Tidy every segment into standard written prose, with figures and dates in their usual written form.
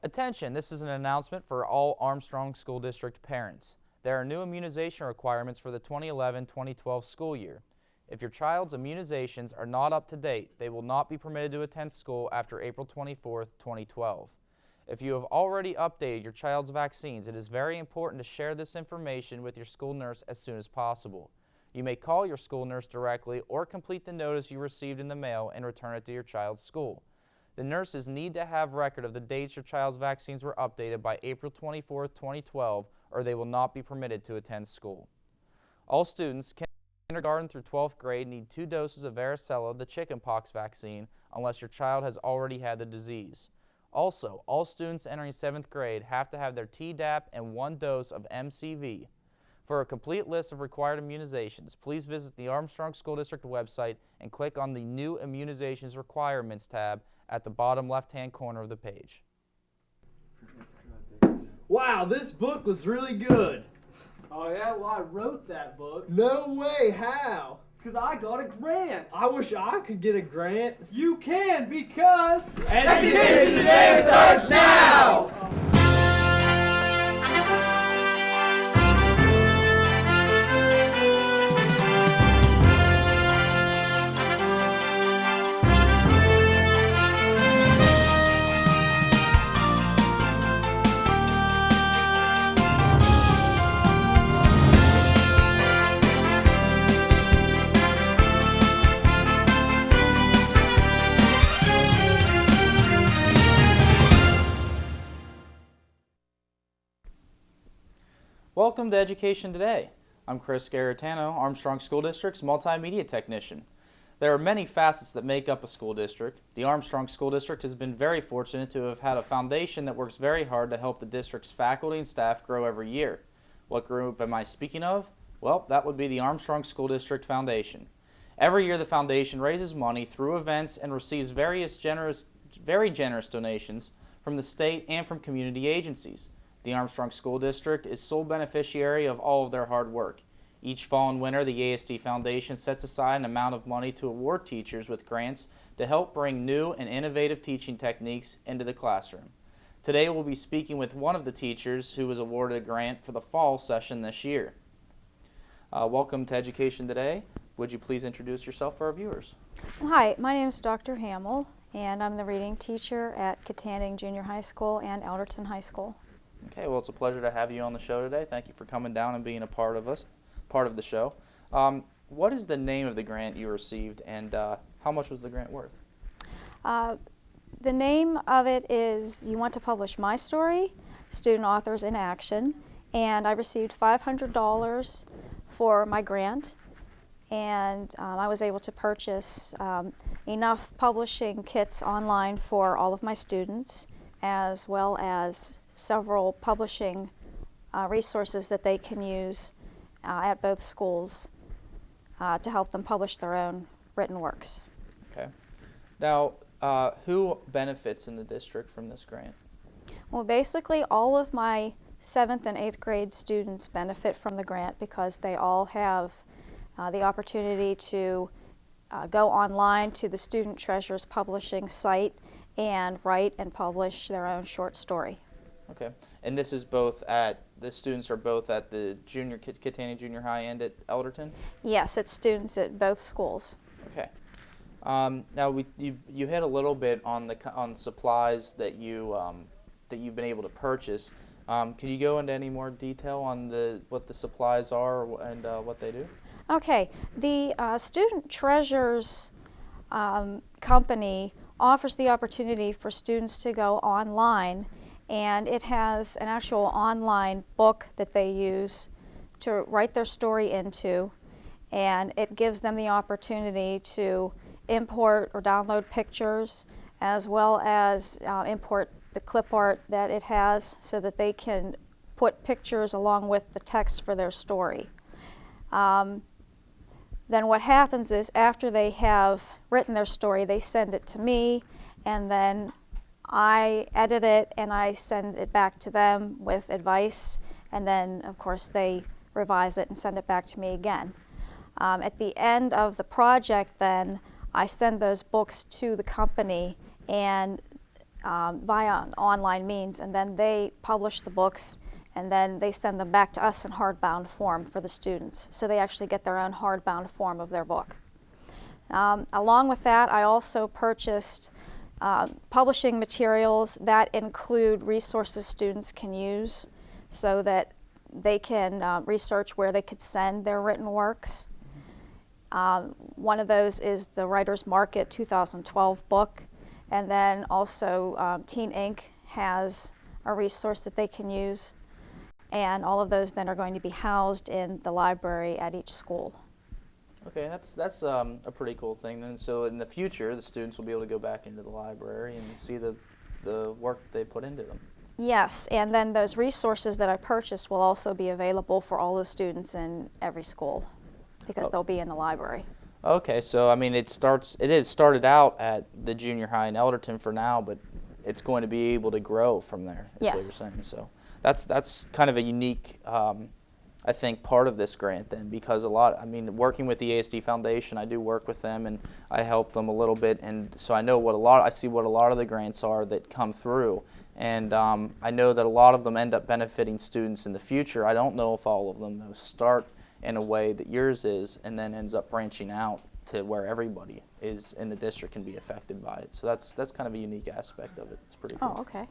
Attention, this is an announcement for all Armstrong School District parents. There are new immunization requirements for the 2011-2012 school year. If your child's immunizations are not up to date, they will not be permitted to attend school after April 24, 2012. If you have already updated your child's vaccines, it is very important to share this information with your school nurse as soon as possible. You may call your school nurse directly or complete the notice you received in the mail and return it to your child's school. The nurses need to have record of the dates your child's vaccines were updated by April 24, 2012, or they will not be permitted to attend school. All students, kindergarten through 12th grade, need 2 doses of varicella, the chickenpox vaccine, unless your child has already had the disease. Also, all students entering 7th grade have to have their Tdap and 1 dose of MCV. For a complete list of required immunizations, please visit the Armstrong School District website and click on the New Immunizations Requirements tab at the bottom left-hand corner of the page. Wow, this book was really good. Oh yeah, well I wrote that book. No way, how? Because I got a grant. I wish I could get a grant. You can, because Education Today starts now! Welcome to Education Today. I'm Chris Garitano, Armstrong School District's multimedia technician. There are many facets that make up a school district. The Armstrong School District has been very fortunate to have had a foundation that works very hard to help the district's faculty and staff grow every year. What group am I speaking of? Well, that would be the Armstrong School District Foundation. Every year the foundation raises money through events and receives very generous donations from the state and from community agencies. The Armstrong School District is sole beneficiary of all of their hard work. Each fall and winter, the AHS-TV Foundation sets aside an amount of money to award teachers with grants to help bring new and innovative teaching techniques into the classroom. Today we'll be speaking with one of the teachers who was awarded a grant for the fall session this year. Welcome to Education Today. Would you please introduce yourself for our viewers? Hi, my name is Dr. Hamill, and I'm the reading teacher at Katanning Junior High School and Elderton High School. Okay, well, it's a pleasure to have you on the show today. Thank you for coming down and being a part of the show. What is the name of the grant you received, and how much was the grant worth? The name of it is You Want to Publish My Story, Student Authors in Action, and I received $500 for my grant, and I was able to purchase enough publishing kits online for all of my students, as well as several publishing resources that they can use at both schools to help them publish their own written works. Okay. Now, who benefits in the district from this grant? Well, basically all of my 7th and 8th grade students benefit from the grant because they all have the opportunity to go online to the Student Treasures publishing site and write and publish their own short story. Okay, and this is the students are both at the Katanning Junior High and at Elderton? Yes, it's students at both schools. Okay. Now you hit a little bit on supplies that you've been able to purchase. Can you go into any more detail on what the supplies are and what they do? Okay, the Student Treasures company offers the opportunity for students to go online, and it has an actual online book that they use to write their story into, and it gives them the opportunity to import or download pictures, as well as import the clip art that it has so that they can put pictures along with the text for their story. Then what happens is after they have written their story, they send it to me, and then I edit it and I send it back to them with advice, and then of course they revise it and send it back to me again. At the end of the project then, I send those books to the company, and via online means, and then they publish the books, and then they send them back to us in hardbound form for the students. So they actually get their own hardbound form of their book. Along with that, I also purchased publishing materials that include resources students can use so that they can research where they could send their written works. One of those is the Writer's Market 2012 book, and then also Teen Inc. has a resource that they can use, and all of those then are going to be housed in the library at each school. Okay, that's a pretty cool thing then. So in the future, the students will be able to go back into the library and see the work that they put into them. Yes, and then those resources that I purchased will also be available for all the students in every school because they'll be in the library. Okay, so I mean it is started out at the junior high in Elderton for now, but it's going to be able to grow from there. Is Yes. what you're saying. So that's kind of a unique I think part of this grant then, because working with the ASD Foundation, I do work with them and I help them a little bit, and so I know I see what a lot of the grants are that come through, and I know that a lot of them end up benefiting students in the future. I don't know if all of them though start in a way that yours is and then ends up branching out to where everybody is in the district can be affected by it. So that's kind of a unique aspect of it. It's pretty cool. Oh, okay.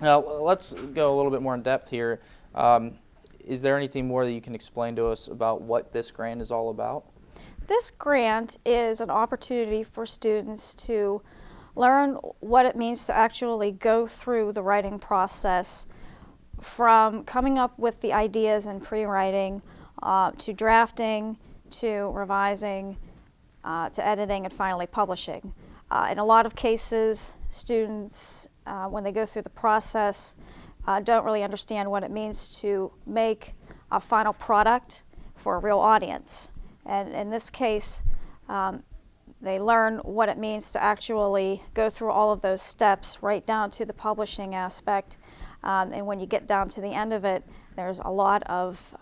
Now let's go a little bit more in depth here. Is there anything more that you can explain to us about what this grant is all about? This grant is an opportunity for students to learn what it means to actually go through the writing process, from coming up with the ideas and pre-writing, to drafting, to revising, to editing, and finally publishing. In a lot of cases, students, when they go through the process, don't really understand what it means to make a final product for a real audience. And in this case, they learn what it means to actually go through all of those steps right down to the publishing aspect. And when you get down to the end of it, there's a lot of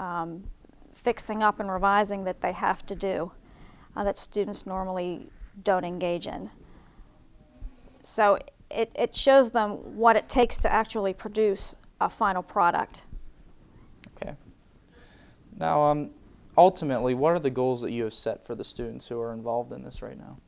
fixing up and revising that they have to do that students normally don't engage in. So it shows them what it takes to actually produce a final product. Okay. Now, ultimately, what are the goals that you have set for the students who are involved in this right now?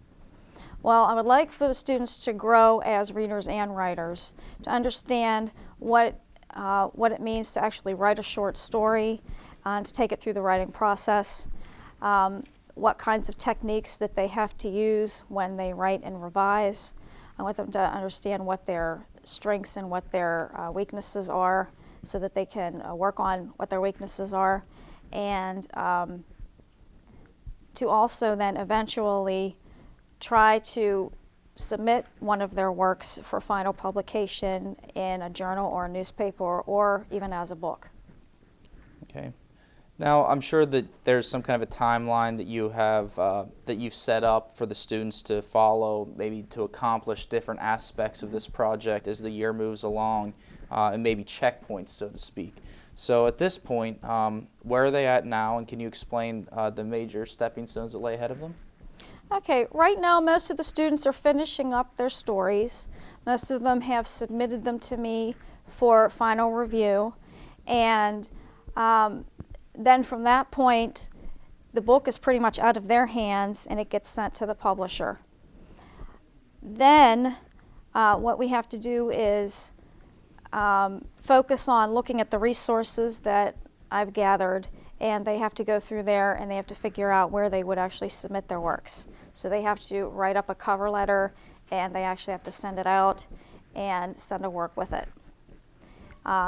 Well, I would like for the students to grow as readers and writers, to understand what it means to actually write a short story, and to take it through the writing process, what kinds of techniques that they have to use when they write and revise. I want them to understand what their strengths and what their weaknesses are so that they can work on what their weaknesses are, and to also then eventually try to submit one of their works for final publication in a journal or a newspaper or even as a book. Okay. Now, I'm sure that there's some kind of a timeline that you have that you've set up for the students to follow, maybe to accomplish different aspects of this project as the year moves along, and maybe checkpoints, so to speak. So at this point, where are they at now, and can you explain the major stepping stones that lay ahead of them? Okay, right now most of the students are finishing up their stories. Most of them have submitted them to me for final review, and then from that point, the book is pretty much out of their hands and it gets sent to the publisher. Then what we have to do is focus on looking at the resources that I've gathered, and they have to go through there and they have to figure out where they would actually submit their works. So they have to write up a cover letter, and they actually have to send it out and send a work with it.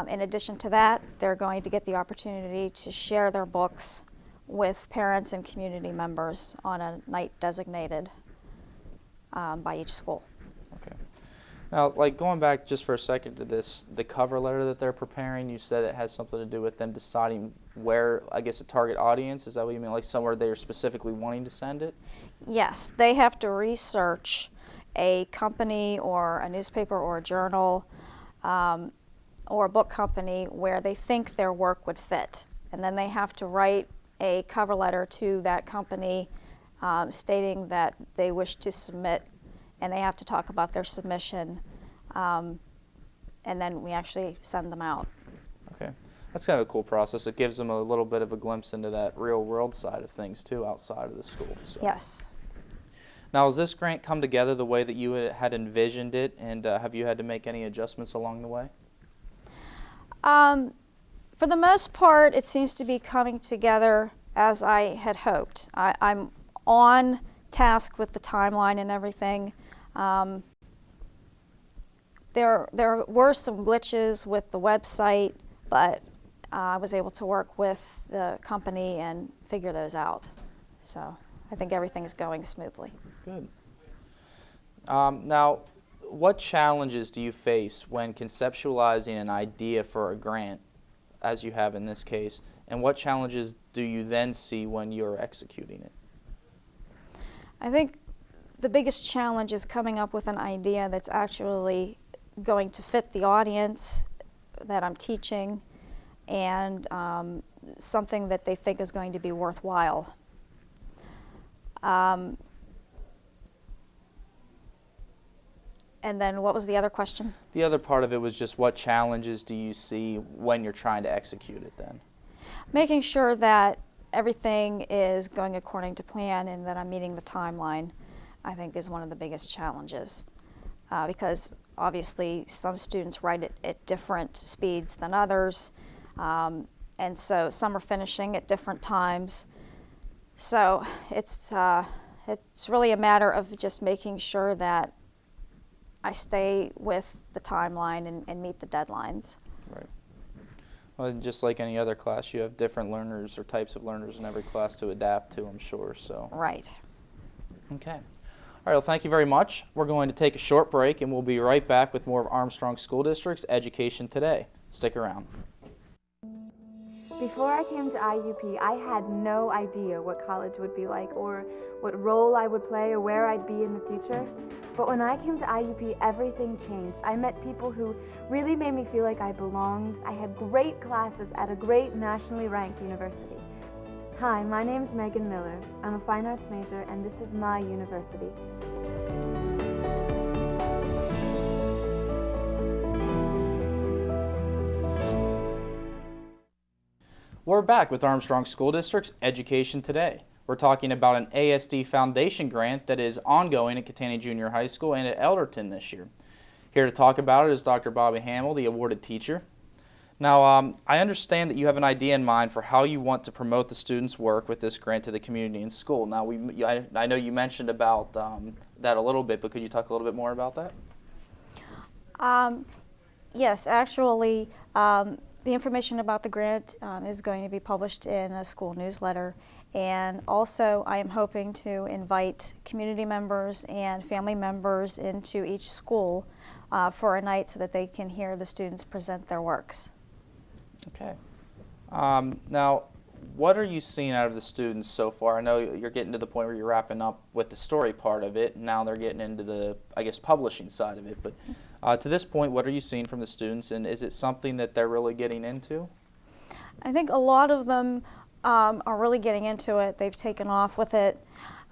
In addition to that, they're going to get the opportunity to share their books with parents and community members on a night designated by each school. Okay. Now, like going back just for a second to this, the cover letter that they're preparing, you said it has something to do with them deciding where, I guess, a target audience. Is that what you mean? Like somewhere they're specifically wanting to send it? Yes, they have to research a company or a newspaper or a journal or a book company where they think their work would fit. And then they have to write a cover letter to that company stating that they wish to submit and they have to talk about their submission, and then we actually send them out. Okay. That's kind of a cool process. It gives them a little bit of a glimpse into that real world side of things too, outside of the school. So. Yes. Now, has this grant come together the way that you had envisioned it, and have you had to make any adjustments along the way? For the most part, it seems to be coming together as I had hoped. I'm on task with the timeline and everything. There were some glitches with the website, but I was able to work with the company and figure those out. So I think everything's going smoothly. Good. Now, what challenges do you face when conceptualizing an idea for a grant, as you have in this case, and what challenges do you then see when you're executing it? I think the biggest challenge is coming up with an idea that's actually going to fit the audience that I'm teaching, and something that they think is going to be worthwhile. And then what was the other question? The other part of it was just what challenges do you see when you're trying to execute it then? Making sure that everything is going according to plan and that I'm meeting the timeline, I think, is one of the biggest challenges. Because obviously some students write at different speeds than others, and so some are finishing at different times. So it's really a matter of just making sure that I stay with the timeline and meet the deadlines. Right. Well, just like any other class, you have different learners or types of learners in every class to adapt to, I'm sure. So. Right. Okay. All right, well, thank you very much. We're going to take a short break, and we'll be right back with more of Armstrong School District's Education Today. Stick around. Before I came to IUP, I had no idea what college would be like or what role I would play or where I'd be in the future. But when I came to IUP, everything changed. I met people who really made me feel like I belonged. I had great classes at a great nationally ranked university. Hi, my name is Megan Miller. I'm a fine arts major, and this is my university. We're back with Armstrong School District's Education Today. We're talking about an ASD Foundation grant that is ongoing at Catania Junior High School and at Elderton this year. Here to talk about it is Dr. Bobby Hamill, the awarded teacher. Now, I understand that you have an idea in mind for how you want to promote the students' work with this grant to the community and school. Now, I know you mentioned about that a little bit, but could you talk a little bit more about that? Yes, actually, the information about the grant is going to be published in a school newsletter, and also I am hoping to invite community members and family members into each school for a night so that they can hear the students present their works. Okay. Now, what are you seeing out of the students so far? I know you're getting to the point where you're wrapping up with the story part of it, and now they're getting into the, I guess, publishing side of it. But to this point, what are you seeing from the students, and is it something that they're really getting into? I think a lot of them are really getting into it. They've taken off with it.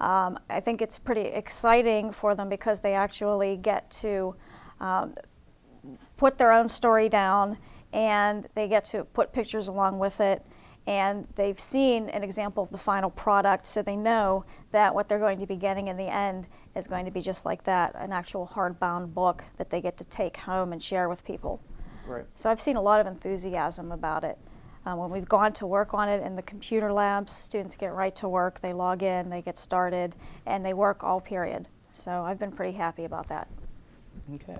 I think it's pretty exciting for them because they actually get to put their own story down, and they get to put pictures along with it, and they've seen an example of the final product, so they know that what they're going to be getting in the end is going to be just like that, an actual hardbound book that they get to take home and share with people. Right. So I've seen a lot of enthusiasm about it. When we've gone to work on it in the computer labs, students get right to work, they log in, they get started, and they work all period. So I've been pretty happy about that. Okay.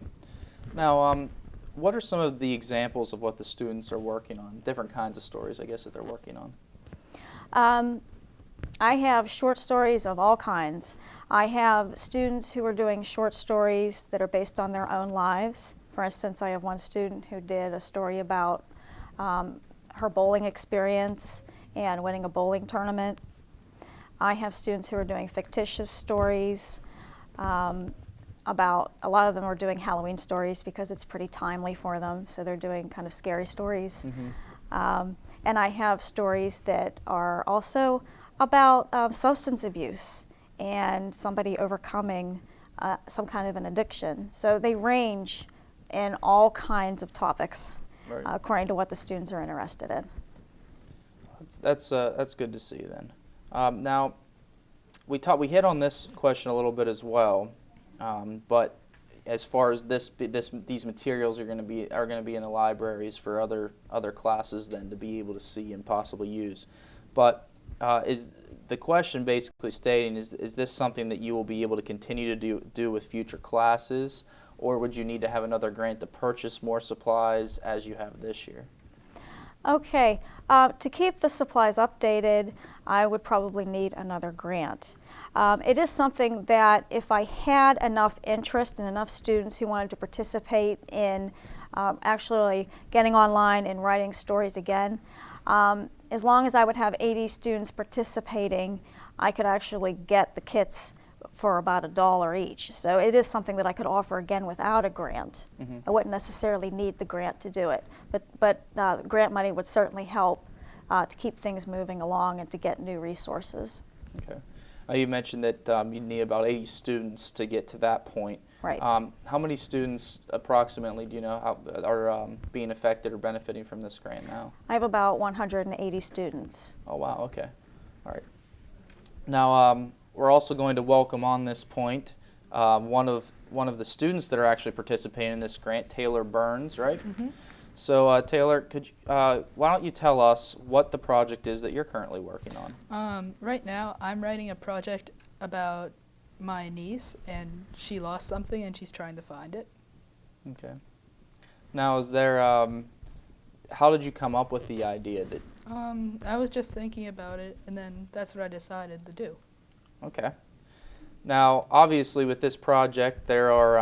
Now, what are some of the examples of what the students are working on? Different kinds of stories, I guess, that they're working on. I have short stories of all kinds. I have students who are doing short stories that are based on their own lives. For instance, I have one student who did a story about her bowling experience and winning a bowling tournament. I have students who are doing fictitious stories about, a lot of them are doing Halloween stories because it's pretty timely for them, so they're doing kind of scary stories. Mm-hmm. And I have stories that are also about substance abuse and somebody overcoming some kind of an addiction. So they range in all kinds of topics, Right. according to what the students are interested in. That's good to see then. Now, we hit on this question a little bit as well, but as far as these materials are going to be in the libraries for other classes then to be able to see and possibly use. But is the question basically stating is this something that you will be able to continue to do with future classes, or would you need to have another grant to purchase more supplies as you have this year? Okay, to keep the supplies updated, I would probably need another grant. It is something that if I had enough interest and enough students who wanted to participate in actually getting online and writing stories again, as long as I would have 80 students participating, I could actually get the kits for about $1 each. So it is something that I could offer again without a grant. Mm-hmm. I wouldn't necessarily need the grant to do it, but grant money would certainly help to keep things moving along and to get new resources. Okay. You mentioned that you need about 80 students to get to that point. Right. How many students approximately do you know are being affected or benefiting from this grant now? I have about 180 students. Oh wow, okay. All right. Now we're also going to welcome on this point one of the students that are actually participating in this grant, Taylor Burns, right? Mm-hmm. So Taylor, why don't you tell us what the project is that you're currently working on? Right now, I'm writing a project about my niece, and she lost something, and she's trying to find it. Okay. Now, is there? How did you come up with the idea that? I was just thinking about it, and then that's what I decided to do. Okay. Now, obviously, with this project, there are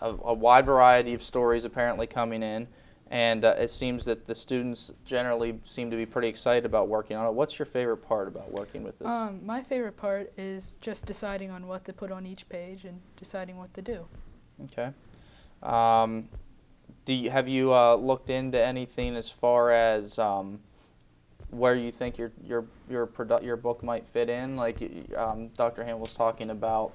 a wide variety of stories apparently coming in, and it seems that the students generally seem to be pretty excited about working on it. What's your favorite part about working with this? My favorite part is just deciding on what to put on each page and deciding what to do. Okay. Have you looked into anything as far as where you think your book might fit in? Like Dr. Hamill was talking about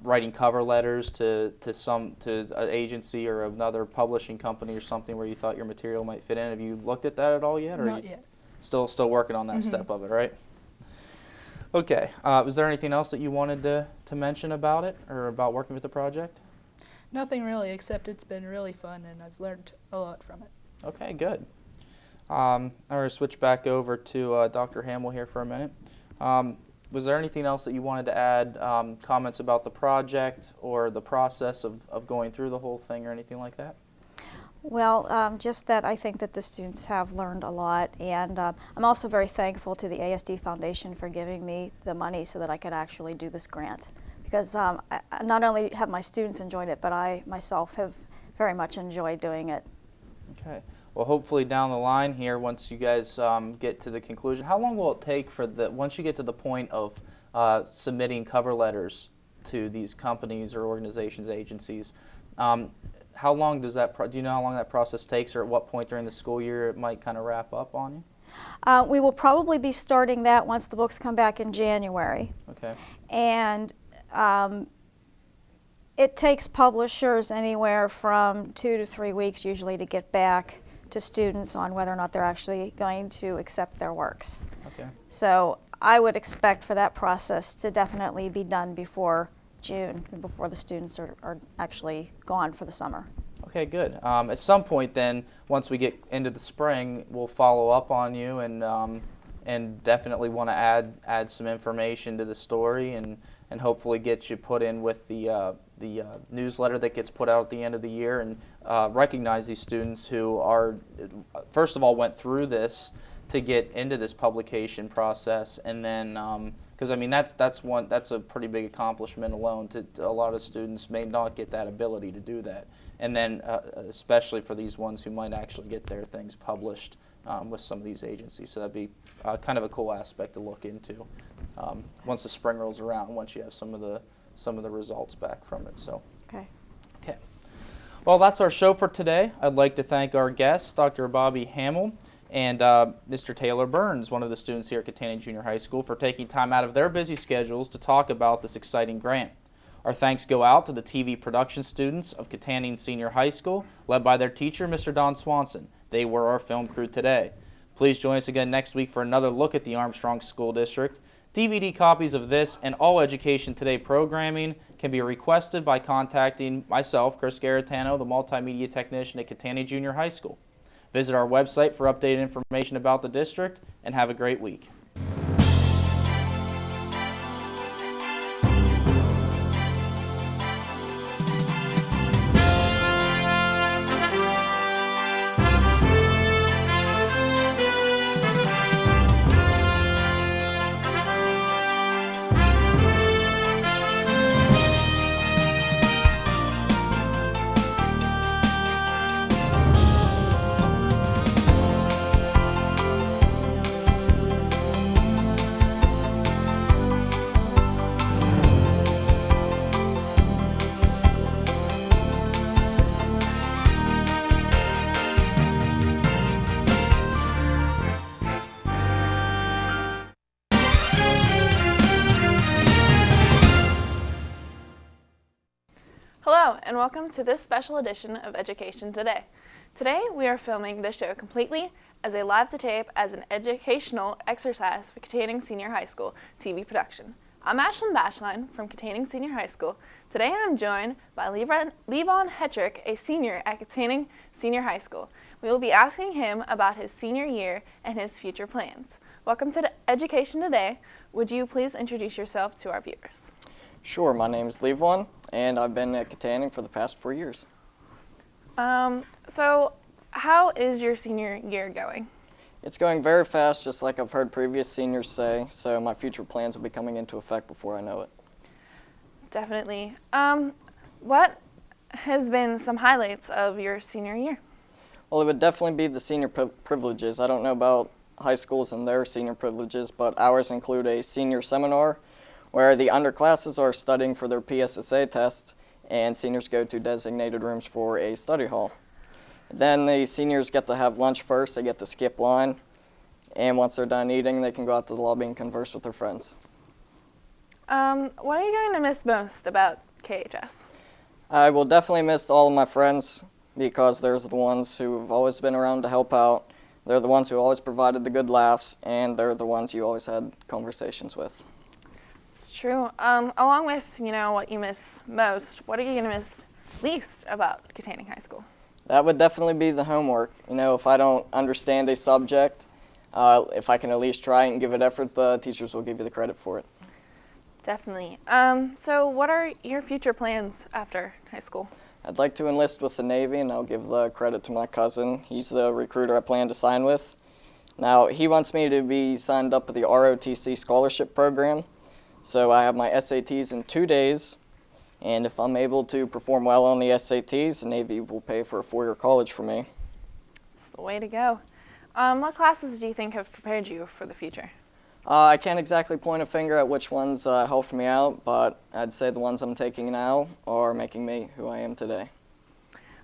writing cover letters to an agency or another publishing company or something where you thought your material might fit in. Have you looked at that at all yet? Or Not yet. Still working on that Mm-hmm. step of it, right? Okay. Was there anything else that you wanted to mention about it or about working with the project? Nothing really, except it's been really fun, and I've learned a lot from it. Okay, good. I'm going to switch back over to Dr. Hamill here for a minute. Was there anything else that you wanted to add, comments about the project or the process of going through the whole thing or anything like that? Well, just that I think that the students have learned a lot, and I'm also very thankful to the ASD Foundation for giving me the money so that I could actually do this grant. Because not only have my students enjoyed it, but I myself have very much enjoyed doing it. Okay. Well, hopefully down the line here, once you guys get to the conclusion, how long will it take once you get to the point of submitting cover letters to these companies or organizations, agencies? How long does that? Do you know how long that process takes, or at what point during the school year it might kind of wrap up on you? We will probably be starting that once the books come back in January. Okay. And it takes publishers anywhere from 2 to 3 weeks usually to get back to students on whether or not they're actually going to accept their works. Okay. So I would expect for that process to definitely be done before June, before the students are actually gone for the summer. Okay, good. At some point then, once we get into the spring, we'll follow up on you and definitely want to add some information to the story and hopefully get you put in with the newsletter that gets put out at the end of the year and recognize these students who are, first of all, went through this to get into this publication process, and then because I mean that's a pretty big accomplishment alone. A lot of students may not get that ability to do that, and then especially for these ones who might actually get their things published with some of these agencies. So that'd be kind of a cool aspect to look into once the spring rolls around. Once you have some of the results back from it. So. Okay. Okay. Well, that's our show for today. I'd like to thank our guests, Dr. Bobby Hamill and Mr. Taylor Burns, one of the students here at Catania Junior High School, for taking time out of their busy schedules to talk about this exciting grant. Our thanks go out to the TV production students of Kittanning Senior High School, led by their teacher, Mr. Don Swanson. They were our film crew today. Please join us again next week for another look at the Armstrong School District. DVD copies of this and all Education Today programming can be requested by contacting myself, Chris Garatano, the multimedia technician at Kittanning Junior High School. Visit our website for updated information about the district, and have a great week. Hello, and welcome to this special edition of Education Today. Today, we are filming this show completely as a live-to-tape as an educational exercise for Kittanning Senior High School TV production. I'm Ashlyn Bashline from Kittanning Senior High School. Today, I'm joined by Levon Hetrick, a senior at Kittanning Senior High School. We will be asking him about his senior year and his future plans. Welcome to Education Today. Would you please introduce yourself to our viewers? Sure, my name is Levon, and I've been at Kittanning for the past 4 years. So how is your senior year going? It's going very fast, just like I've heard previous seniors say, so my future plans will be coming into effect before I know it. Definitely. What has been some highlights of your senior year? Well, it would definitely be the senior privileges. I don't know about high schools and their senior privileges, but ours include a senior seminar where the underclasses are studying for their PSSA test and seniors go to designated rooms for a study hall. Then the seniors get to have lunch first, they get to skip line, and once they're done eating, they can go out to the lobby and converse with their friends. What are you going to miss most about KHS? I will definitely miss all of my friends because they're the ones who have always been around to help out. They're the ones who always provided the good laughs, and they're the ones you always had conversations with. It's true. Along with, what you miss most, what are you going to miss least about Kittanning High School? That would definitely be the homework. If I don't understand a subject, if I can at least try and give it effort, the teachers will give you the credit for it. Definitely. So what are your future plans after high school? I'd like to enlist with the Navy, and I'll give the credit to my cousin. He's the recruiter I plan to sign with. Now, he wants me to be signed up with the ROTC scholarship program. So I have my SATs in 2 days, and if I'm able to perform well on the SATs, the Navy will pay for a 4-year college for me. It's the way to go. What classes do you think have prepared you for the future? I can't exactly point a finger at which ones helped me out, but I'd say the ones I'm taking now are making me who I am today.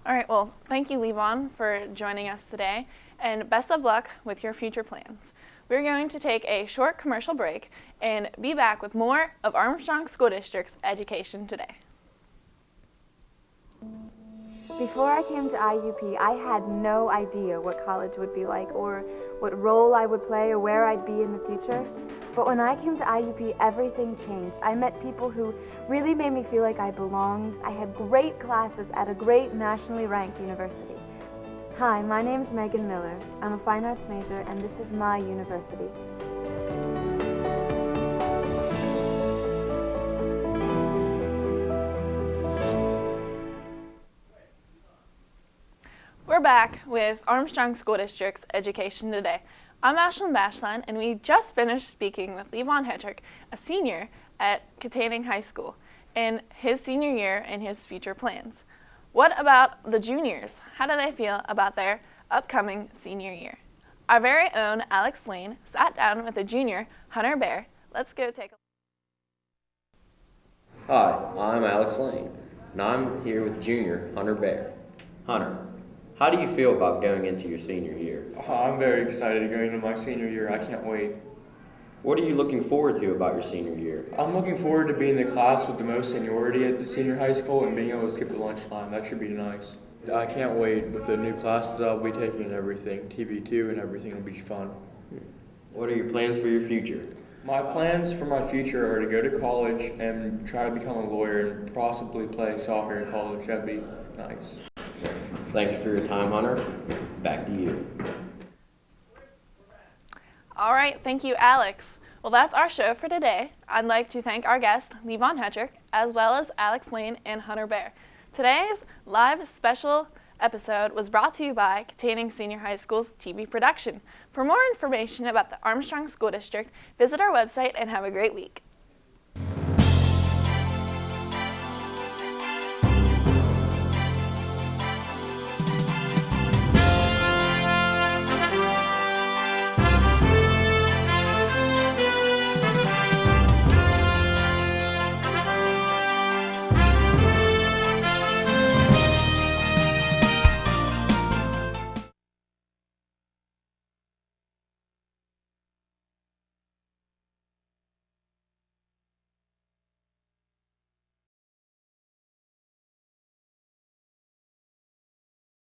All right, well, thank you, Levon, for joining us today, and best of luck with your future plans. We're going to take a short commercial break and be back with more of Armstrong School District's Education Today. Before I came to IUP, I had no idea what college would be like or what role I would play or where I'd be in the future. But when I came to IUP, everything changed. I met people who really made me feel like I belonged. I had great classes at a great nationally ranked university. Hi, my name's Megan Miller. I'm a fine arts major, and this is my university. We're back with Armstrong School District's Education Today. I'm Ashlyn Bashline, and we just finished speaking with Levon Hetrick, a senior at Kittanning High School, and his senior year and his future plans. What about the juniors? How do they feel about their upcoming senior year? Our very own Alex Lane sat down with a junior, Hunter Bear. Let's go take a look. Hi, I'm Alex Lane, and I'm here with junior Hunter Bear. Hunter, how do you feel about going into your senior year? I'm very excited to go into my senior year. I can't wait. What are you looking forward to about your senior year? I'm looking forward to being the class with the most seniority at the senior high school and being able to skip the lunchtime. That should be nice. I can't wait with the new classes I'll be taking and everything. TV2 and everything will be fun. What are your plans for your future? My plans for my future are to go to college and try to become a lawyer and possibly play soccer in college. That'd be nice. Thank you for your time, Hunter. Back to you. All right, thank you, Alex. Well, that's our show for today. I'd like to thank our guests, Levon Hedrick, as well as Alex Lane and Hunter Bear. Today's live special episode was brought to you by Containing Senior High School's TV production. For more information about the Armstrong School District, visit our website and have a great week.